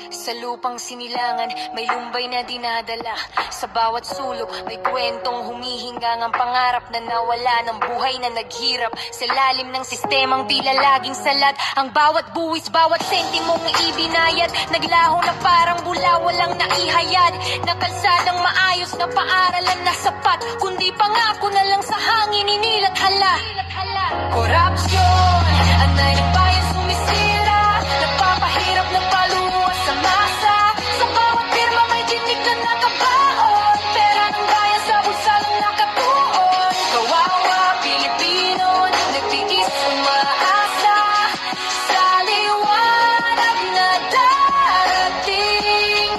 Sa lupang sinilangan, may lumbay na dinadala. Sa bawat sulok, may kwentong humihingang ang pangarap na nawala ng buhay na naghirap. Sa lalim ng sistemang tila laging salat, ang bawat buwis, bawat sentimong ibinayad. Naglaho na parang bula, walang naihayad. Na kalsadang maayos na paaralan na sapat, kundi pangako na lang sa hangin inilat hala. Korupsyon, anay ng bayan sumisira, nagpapahirap, nagpaluwas sa masa. Sa bawat pirma may tinig na nakabaon, pera ng bayan sa bulsa lang nakatuon. Kawawa Pilipino, nagtiis umaasa sa liwanag na darating,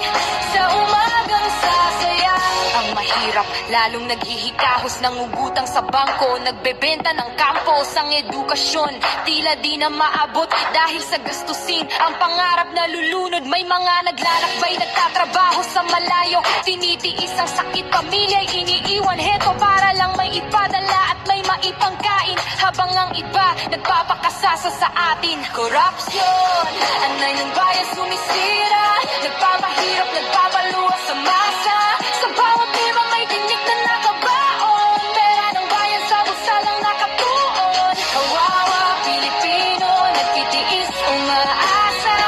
sa umagang sasaya. Ang mahirap, lalong naghihikahos ng ugutang sa bangko, nagbebenta ng campos ang edukasyon, tila di na maabot dahil sa gastusin. Ang pangarap na lulunod, may mga naglalakbay, nagtatrabaho sa malayo, tinitiis ang sakit, pamilya'y iniiwan heto para lang may ipadala at may maipangkain, habang ang iba nagpapakasasa sa atin. Korupsyon, anay ng bayan sumisira, nagpapahirap, nagpapaluwas sa masa. Sa bawat pirma may tinig na nakabaon, pera ng bayan sa bulsa lang nakatuon. Kawawa Pilipino, nagtitiis umaasa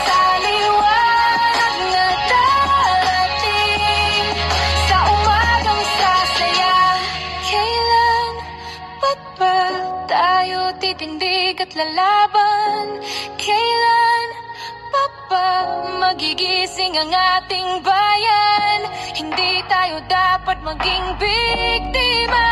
sa liwanag na darating, sa umagang sasaya. Kailan ba tayo titindig at lalaban? Kailan ba magigising ang ating bayan? Hindi tayo dapat maging biktima.